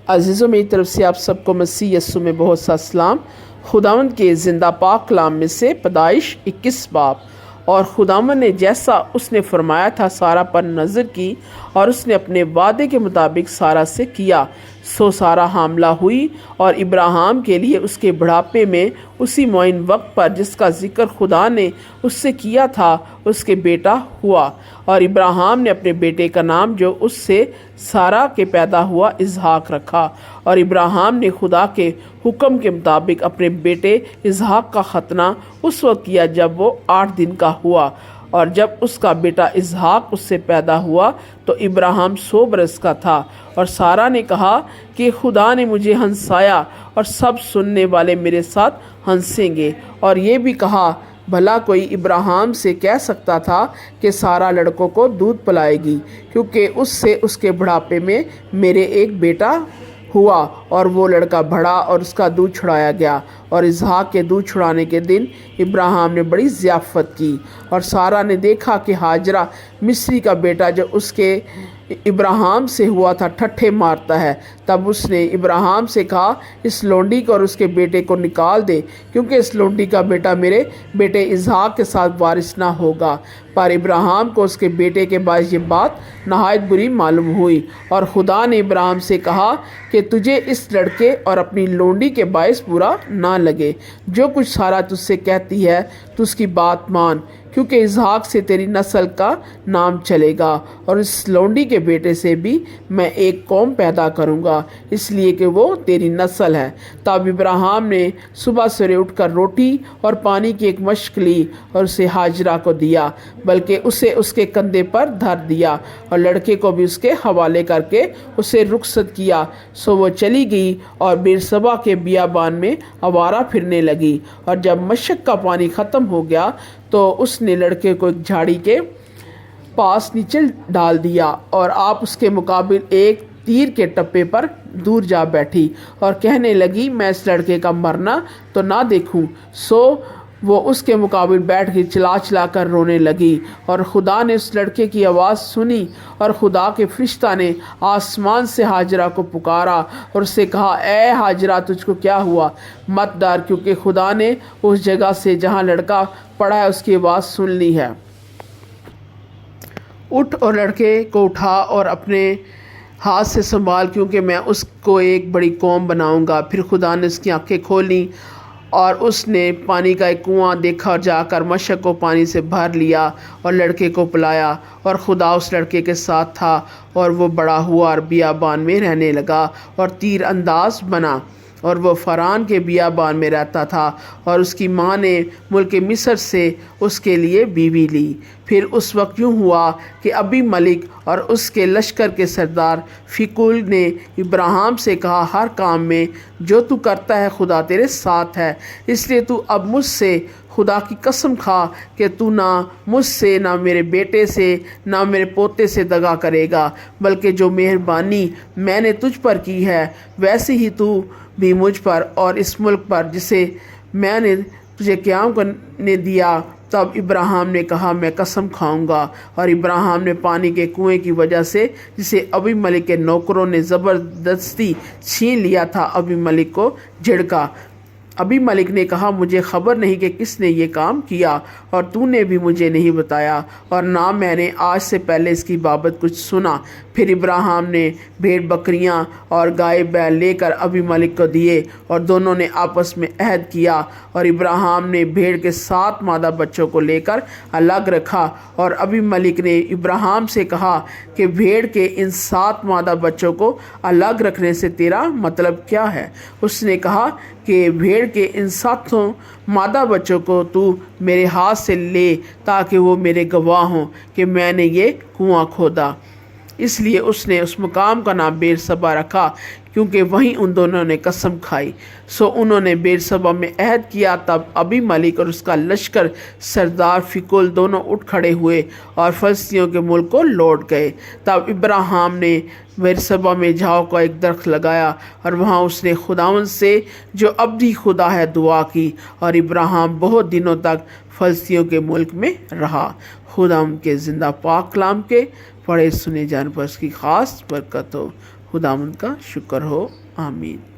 अज़ीज़ों मेरी तरफ से आप सबको मसीह यस्सु में बहुत सा सलाम। खुदावंद के ज़िंदा पाक कलाम में से पैदाइश 21 बाब। और खुदावंद ने जैसा उसने फरमाया था सारा पर नज़र की, और उसने अपने वादे के मुताबिक सारा से किया। सो सारा हामला हुई और इब्राहिम के लिए उसके बुढ़ापे में उसी मुअय्यन वक्त पर जिसका जिक्र खुदा ने उससे किया था उसके बेटा हुआ। और इब्राहिम ने अपने बेटे का नाम जो उससे सारा के पैदा हुआ इसहाक रखा। और इब्राहिम ने खुदा के हुक्म के मुताबिक अपने बेटे इसहाक का खतना उस वक्त किया जब वो 8 दिन का हुआ। और जब उसका बेटा इसहाक उससे पैदा हुआ तो इब्राहिम 100 बरस का था। और सारा ने कहा कि खुदा ने मुझे हंसाया और सब सुनने वाले मेरे साथ हंसेंगे। और ये भी कहा, भला कोई इब्राहिम से कह सकता था कि सारा लड़कों को दूध पिलाएगी, क्योंकि उससे उसके बुढ़ापे में मेरे एक बेटा हुआ। और वो लड़का बढ़ा और उसका दूध छुड़ाया गया। और इसहाक के दूध छुड़ाने के दिन इब्राहिम ने बड़ी ज़ियाफ़त की। और सारा ने देखा कि हाजरा मिस्री का बेटा जो उसके इब्राहिम से हुआ था ठट्ठे मारता है। तब उसने इब्राहिम से कहा, इस लोंडी को और उसके बेटे को निकाल दे, क्योंकि इस लोंडी का बेटा मेरे बेटे इसहाक के साथ वारिस ना होगा। पर इब्राहिम को उसके बेटे के बायस ये बात नहायत बुरी मालूम हुई। और खुदा ने इब्राहिम से कहा कि तुझे इस लड़के और अपनी लोंडी के बायस बुरा ना लगे। जो कुछ सारा तुझसे कहती है तू उसकी बात मान, क्योंकि इसहाक से तेरी नस्ल का नाम चलेगा। और इस लोंडी के बेटे से भी मैं एक कौम पैदा करूँगा, इसलिए कि वो तेरी नस्ल है। तब इब्राहिम ने सुबह सवेरे उठकर रोटी और पानी की एक मशक ली और उसे हाजरा को दिया, बल्कि उसे उसके कंधे पर धर दिया और लड़के को भी उसके हवाले करके उसे रुखसत किया। सो वो चली गई और बेरसबा के बियाबान में आवारा फिरने लगी। और जब मशक का पानी ख़त्म हो गया तो उसने लड़के को एक झाड़ी के पास नीचे डाल दिया और आप उसके मुकाबिल एक तीर के टप्पे पर दूर जा बैठी और कहने लगी, मैं इस लड़के का मरना तो ना देखूं। सो वो उसके मुकाबिल बैठ गई, चिल्ला चिल्ला कर रोने लगी। और खुदा ने उस लड़के की आवाज़ सुनी और खुदा के फरिश्ता ने आसमान से हाजरा को पुकारा और उससे कहा, ए हाजरा, तुझको क्या हुआ? मत डर, क्योंकि खुदा ने उस जगह से जहाँ लड़का पड़ा है उसकी आवाज़ सुन ली है। उठ और लड़के को उठा और अपने हाथ से संभाल, क्योंकि मैं उसको एक बड़ी कौम बनाऊंगा। फिर खुदा ने उसकी आंखें खोली और उसने पानी का एक कुआं देखा और जाकर मशक को पानी से भर लिया और लड़के को पिलाया। और खुदा उस लड़के के साथ था और वो बड़ा हुआ और बियाबान में रहने लगा और तीर अंदाज बना। और वो फरान के बियाबान में रहता था। और उसकी माँ ने मुल्क मिस्र से उसके लिए बीवी ली। फिर उस वक्त यूँ हुआ कि अबी मलिक और उसके लश्कर के सरदार फ़िकुल ने इब्राहिम से कहा, हर काम में जो तू करता है खुदा तेरे साथ है, इसलिए तू अब मुझसे खुदा की कसम खा कि तू ना मुझसे, ना मेरे बेटे से, ना मेरे पोते से दगा करेगा, बल्कि जो मेहरबानी मैंने तुझ पर की है वैसे ही तू भी मुझ पर और इस मुल्क पर जिसे मैंने तुझे क़याम करने दिया। तब इब्राहिम ने कहा, मैं कसम खाऊंगा। और इब्राहिम ने पानी के कुएं की वजह से, जिसे अबी मलिक के नौकरों ने ज़बरदस्ती छीन लिया था, अबी मलिक को झिड़का। अबी मलिक ने कहा, मुझे खबर नहीं कि किसने ये काम किया और तूने भी मुझे नहीं बताया, और ना मैंने आज से पहले इसकी बाबत कुछ सुना। फिर इब्राहिम ने भेड़ बकरियां और गाय बैल लेकर अबी मलिक को दिए और दोनों ने आपस में अहद किया। और इब्राहिम ने भेड़ के 7 मादा बच्चों को लेकर अलग रखा। और अबी मलिक ने इब्राहिम से कहा कि भेड़ के इन 7 मादा बच्चों को अलग रखने से तेरा मतलब क्या है? उसने कहा कि भेड़ के इन 7 मादा बच्चों को तू मेरे हाथ से ले, ताकि वो मेरे गवाह हों कि मैंने ये कुआं खोदा। इसलिए उसने उस मुकाम का नाम बेरसबा रखा, क्योंकि वहीं उन दोनों ने कसम खाई। सो उन्होंने बेरसबा में अहद किया। तब अबी मलिक और उसका लश्कर सरदार फ़िकुल दोनों उठ खड़े हुए और फ़लस्तीनियों के मुल्क को लौट गए। तब इब्राहिम ने बेरसबा में झाव का एक दरख्त लगाया और वहाँ उसने खुदावंद से, जो अब्दी खुदा है, दुआ की। और इब्राहिम बहुत दिनों तक फ़लस्तीनियों के मुल्क में रहा। खुदा के ज़िंदा पाक कलाम के पढ़े सुने जाने पर उसकी ख़ास बरकत हो। खुदावंद का शुक्र हो। आमीन।